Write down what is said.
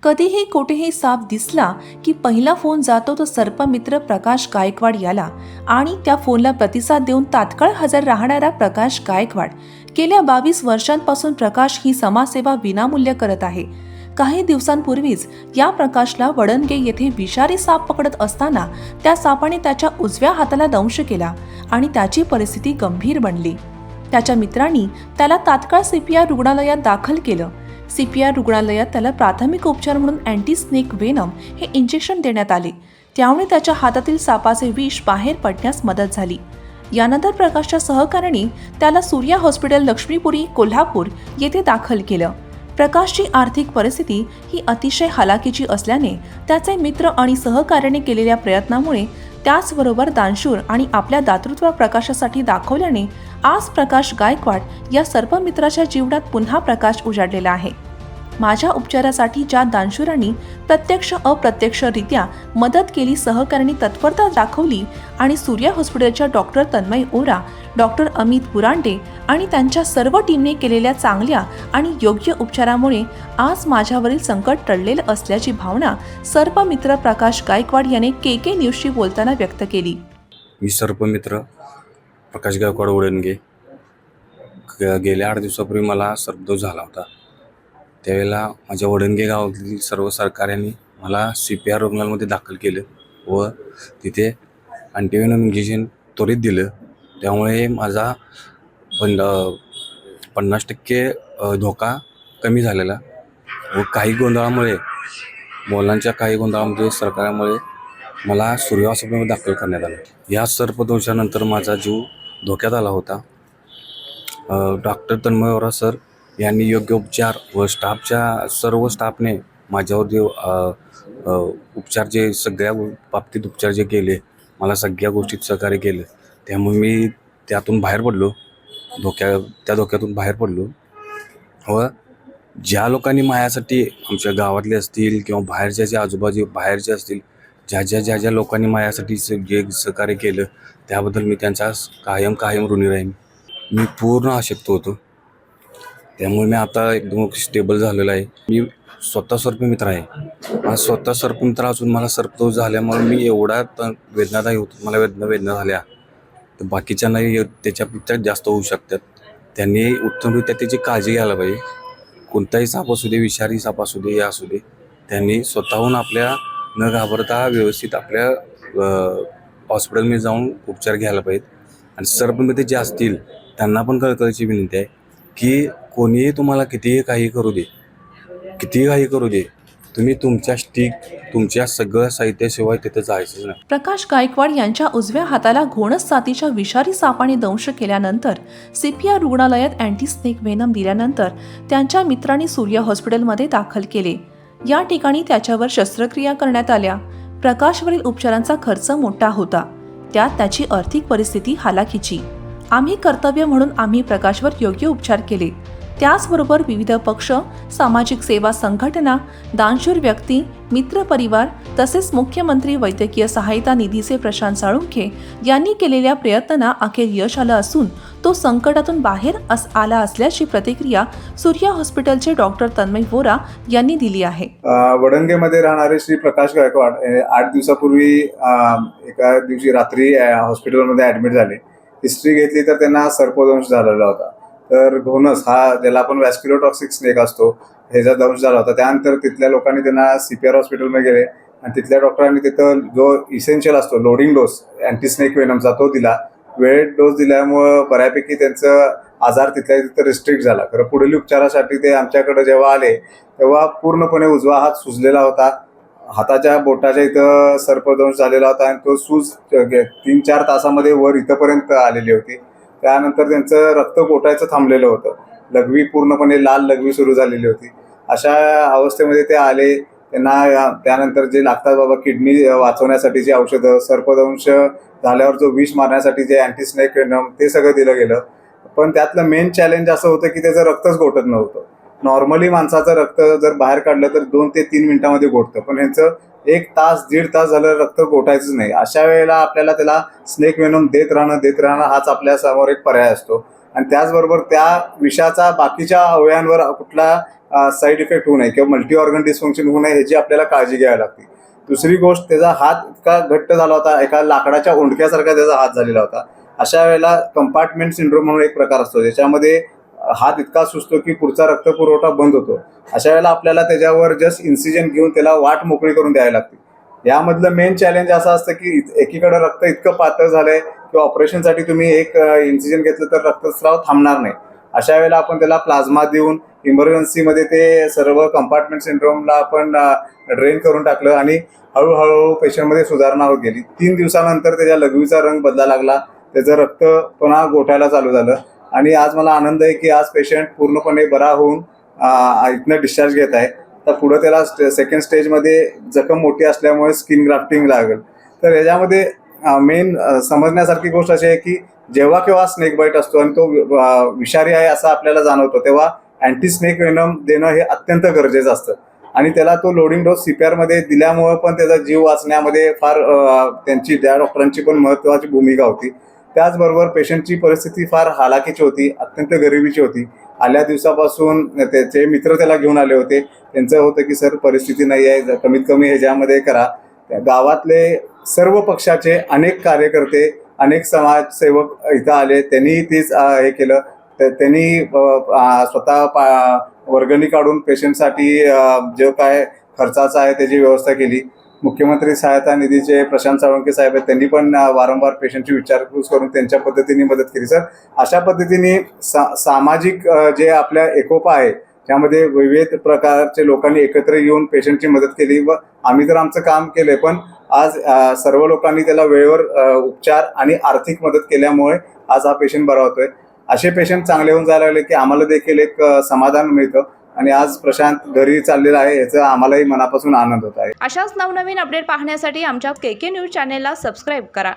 कधीही कुठेही साप दिसला की पहिला फोन जातो तो सर्पमित्र प्रकाश गायकवाड याला आणि त्या फोनला प्रतिसाद देऊन तात्काळ हजर राहणारा प्रकाश गायकवाड गेल्या 22 वर्षांपासून प्रकाश ही समाजसेवा विनामूल्य करत आहे. काही दिवसांपूर्वीच या प्रकाशला वडणगे येथे विषारी साप पकडत असताना त्या सापाने त्याच्या उजव्या हाताला दंश केला आणि त्याची परिस्थिती गंभीर बनली. त्याच्या मित्रांनी त्याला तात्काळ CPR रुग्णालयात दाखल केलं. CPR रुग्णालयात त्याला प्राथमिक उपचार म्हणून अँटी स्नेक वेनम हे इंजेक्शन देण्यात आले. त्यामुळे त्याच्या हातातील सापाचे विष बाहेर पडण्यास मदत झाली. यानंतर प्रकाशच्या सहकाऱ्यांनी त्याला सूर्या हॉस्पिटल लक्ष्मीपुरी कोल्हापूर येथे दाखल केलं. प्रकाशची आर्थिक परिस्थिती ही अतिशय हलाखीची असल्याने त्याचे मित्र आणि सहकार्याने केलेल्या प्रयत्नामुळे त्याचबरोबर दानशूर आणि आपल्या दातृत्व प्रकाशासाठी दाखवल्याने आज प्रकाश गायकवाड या सर्पमित्राच्या जीवनात पुन्हा प्रकाश उजाडलेला आहे. माझ्या उपचारासाठी ज्या दानशूरांनी प्रत्यक्ष अप्रत्यक्षरित्या मदत केली, सहकार्याने तत्परता दाखवली आणि सूर्या हॉस्पिटलच्या डॉक्टर तन्मय ओरा, डॉक्टर अमित पुरांडे आणि त्यांच्या सर्व टीमने केलेल्या चांगल्या आणि योग्य उपचारामुळे आज माझ्यावरील संकट टळलेलं असल्याची भावना सर्पमित्र प्रकाश गायकवाड याने KK न्यूजशी बोलताना व्यक्त केली. मी सर्पमित्र प्रकाश गायकवाड वडणगे. गेल्या 8 दिवसापूर्वी मला सर्पदोष झाला होता. त्यावेळेला माझ्या वडणगे गावातील सर्व सहकाऱ्यांनी मला CPR रुग्णालयामध्ये दाखल केलं व तिथे अँटीव्हेनम इंजेक्शन त्वरित दिलं. त्यामुळे माझा 50% धोका कमी झालेला व काही गोंधळामध्ये सरकारामुळे मला सूर्या हॉस्पिटलमध्ये दाखल करण्यात आलं. या सर्पदोषानंतर माझा जीव धोक्यात आला होता. डॉक्टर तन्मय ओरा सर यांनी योग्य उपचार व सर्व स्टाफने माझ्यावर जे उपचार जे सगळ्या बाबतीत उपचार जे केले, मला सगळ्या गोष्टीत सहकार्य केलं. त्यामुळे मी त्यातून बाहेर पडलो, त्या धोक्यातून बाहेर पडलो व ज्या लोकांनी माझ्यासाठी आमच्या गावातले असतील किंवा बाहेरच्या जे आजूबाजू बाहेरचे असतील, ज्या लोकांनी माझ्यासाठी जे सहकार्य केलं त्याबद्दल मी त्यांचा कायम ऋणी राहीन. मी पूर्ण अशक्त होतो. त्यामुळे मी आता एकदम स्टेबल झालेलो आहे. मी स्वतः सर्पमित्र आहे. मला स्वतः सर्पमित्र असून मला सर्पदोष झाल्यामुळे मी एवढा वेदनादायी होतो. मला वेदना झाल्या तर बाकीच्यांनाही त्याच्यापेक्षा जास्त होऊ शकतात. त्यांनी उत्तमरित्या त्याची काळजी घ्यायला पाहिजे. कोणताही साप असू दे, विषारी साप असू दे, या असू दे, त्यांनी स्वतःहून आपल्या न घाबरता व्यवस्थित आपल्या हॉस्पिटलमध्ये जाऊन उपचार घ्यायला पाहिजेत. आणि सर्पमित्र जे असतील त्यांना पण कळकळीची विनंती आहे की कोणीही तुम्हाला कितीही काही करू दे, तुम्ही तुमच्या स्टिक, तुमच्या सगळं साहित्याशिवाय तिथे जायचंच नाही. प्रकाश गायकवाड यांच्या उजव्या हाताला घोणस जातीच्या विषारी सापाने दंश केल्यानंतर CPR रुग्णालयात अँटी स्नेक वेनम दिल्यानंतर त्यांच्या मित्रांनी सूर्या हॉस्पिटलमध्ये दाखल केले. या ठिकाणी त्याच्यावर शस्त्रक्रिया करण्यात आल्या. प्रकाशवरील उपचारांचा खर्च मोठा होता, त्यात त्याची आर्थिक परिस्थिती हालाखीची. आम्ही कर्तव्य म्हणून आम्ही प्रकाशवर योग्य उपचार केले. त्याचबरोबर विविध पक्ष, सामाजिक सेवा संघटना, दानशूर व्यक्ती, मित्रपरिवार तसेच मुख्यमंत्री वैद्यकीय सहायता निधीचे प्रशांत साळुंखे यांनी केलेल्या प्रयत्नांना अखेर यश आलं असून तो संकटातून बाहेर आला असल्याची प्रतिक्रिया सूर्या हॉस्पिटलचे डॉक्टर तन्मय वोरा यांनी दिली आहे. वडणगेमध्ये राहणारे श्री प्रकाश गायकवाड 8 दिवसापूर्वी एका दिवशी रात्री हॉस्पिटलमध्ये ॲडमिट झाले. हिस्ट्री घेतली तर त्यांना सर्पदंश झालेला होता. तर घोणस हा ज्याला आपण वॅस्क्युलोटॉक्सिक स्नेक असतो, ह्याचा दंश झाला होता. त्यानंतर तिथल्या लोकांनी त्यांना CPR हॉस्पिटलमध्ये गेले आणि तिथल्या डॉक्टरांनी तिथं जो इसेन्शियल असतो लोडिंग डोस अँटी स्नेक वेनमचा तो दिला. वेळेत डोस दिल्यामुळं बऱ्यापैकी त्यांचं आजार तिथल्या तिथं रिस्ट्रिक्ट झाला. खरं पुढील उपचारासाठी ते आमच्याकडे जेव्हा आले तेव्हा पूर्णपणे उजवा हात सुजलेला होता. हाताच्या बोटाच्या इथं सर्पदंश झालेला होता आणि तो सूज 3-4 तासामध्ये वर इथंपर्यंत आलेली होती. त्यानंतर त्यांचं रक्त पोटायचं थांबलेलं होतं. लघवी पूर्णपणे लाल लघवी सुरू झालेली होती. अशा अवस्थेमध्ये ते आले. त्यांना त्यानंतर जे लागतात बाबा किडनी वाचवण्यासाठीची औषधं, सर्पदंश झाल्यावर जो विष मारण्यासाठी जे अँटी स्नेक वेनम ते सगळं दिलं गेलं. पण त्यातलं मेन चॅलेंज असं होतं की त्याचं रक्तच गोठत नव्हतं. नॉर्मली माणसाचं रक्त जर बाहेर काढलं तर 2 ते 3 मिनिटामध्ये गोठतं, पण ह्यांचं 1 तास 1.5 तास झालं रक्त गोठायचंच नाही. अशा वेळेला आपल्याला त्याला स्नेक वेनम देत राहणं हाच आपल्या समोर एक पर्याय असतो. आणि त्याचबरोबर त्या विषाचा बाकीच्या अवयवांवर कुठला साईड इफेक्ट होऊ नये किंवा मल्टी ऑर्गन डिस्फंक्शन होऊ नये ह्याची आपल्याला काळजी घ्यावी लागते. दुसरी गोष्ट, त्याचा हात इतका घट्ट झाला होता, एका लाकडाच्या ओंडक्यासारखा त्याचा हात झालेला होता. अशा वेळेला कंपार्टमेंट सिंड्रोम म्हणून एक प्रकार असतो, ज्याच्यामध्ये हात इतका सुचतो की पुढचा रक्तपुरवठा बंद होतो. अशा वेळेला आपल्याला त्याच्यावर जस्ट इन्सिजन घेऊन त्याला वाट मोकळी करून द्यावी लागते. यामधलं मेन चॅलेंज असं असतं की एकीकडे रक्त इतकं पातळ झालंय की ऑपरेशनसाठी तुम्ही एक इन्सिजन घेतलं तर रक्तस्राव थांबणार नाही. अशा वेळेला आपण त्याला प्लाझ्मा देऊन इमर्जन्सीमध्ये ते सर्व कंपार्टमेंट सिंड्रोमला आपण ड्रेन करून टाकलं आणि हळूहळू पेशंटमध्ये सुधारणा होत गेली. 3 दिवसानंतर त्याच्या लघवीचा रंग बदला लागला, त्याचं रक्त पुन्हा गोठायला चालू झालं आणि आज मला आनंद आहे की आज पेशंट पूर्णपणे बरा होऊन इथनं डिस्चार्ज घेत आहे. तर पुढं त्याला सेकंड स्टेजमध्ये जखम मोठी असल्यामुळे स्किन ग्राफ्टिंग लागेल. तर याच्यामध्ये मेन समजण्यासारखी गोष्ट अशी आहे की जेव्हा केव्हा स्नेक बाईट असतो आणि तो विषारी आहे असं आपल्याला जाणवतो, तेव्हा अँटी स्नेक वेनम देणं हे अत्यंत गरजेचं असतं. आणि त्याला तो लोडिंग डोस CPR मध्ये दिल्यामुळं पण त्याचा जीव वाचण्यामध्ये फार त्या डॉक्टरांची पण महत्त्वाची भूमिका होती. त्याचबरोबर पेशंटची परिस्थिती फार हालाकीची होती, अत्यंत गरिबीची होती. आल्या दिवसापासून त्याचे मित्र त्याला घेऊन आले होते. त्यांचं होतं की सर परिस्थिती नाही आहे, कमीत कमी ह्याच्यामध्ये करा. त्या गावातले सर्व पक्षाचे अनेक कार्यकर्ते, अनेक समाजसेवक इथं आले. त्यांनी तीच हे केलं. त्यांनी स्वतः वर्गणी काढून पेशंटसाठी जो काय खर्चाचा आहे त्याची व्यवस्था केली. मुख्यमंत्री सहायता निधीचे प्रशांत साळुंखे साहेब आहेत, त्यांनी पण वारंवार पेशंटची विचारपूस करून त्यांच्या पद्धतीने मदत केली. सर, अशा पद्धतीने सामाजिक जे आपल्या एकोपा आहे त्यामध्ये विविध प्रकारचे लोकांनी एकत्र येऊन पेशंटची मदत केली व आम्ही तर आमचं काम केलंय, पण आज सर्व लोकांनी त्याला वेळेवर उपचार आणि आर्थिक मदत केल्यामुळे आज हा पेशंट बरा होतोय. असे पेशंट चांगले होऊन जायला लागले की आम्हाला देखील एक समाधान मिळतं आणि आज प्रशांत घरी चाललेला आहे याचा आम्हालाही मनापासून आनंद होत आहे. अशाच नवनवीन अपडेट पाहण्यासाठी आमच्या KK न्यूज चॅनेलला सबस्क्राईब करा.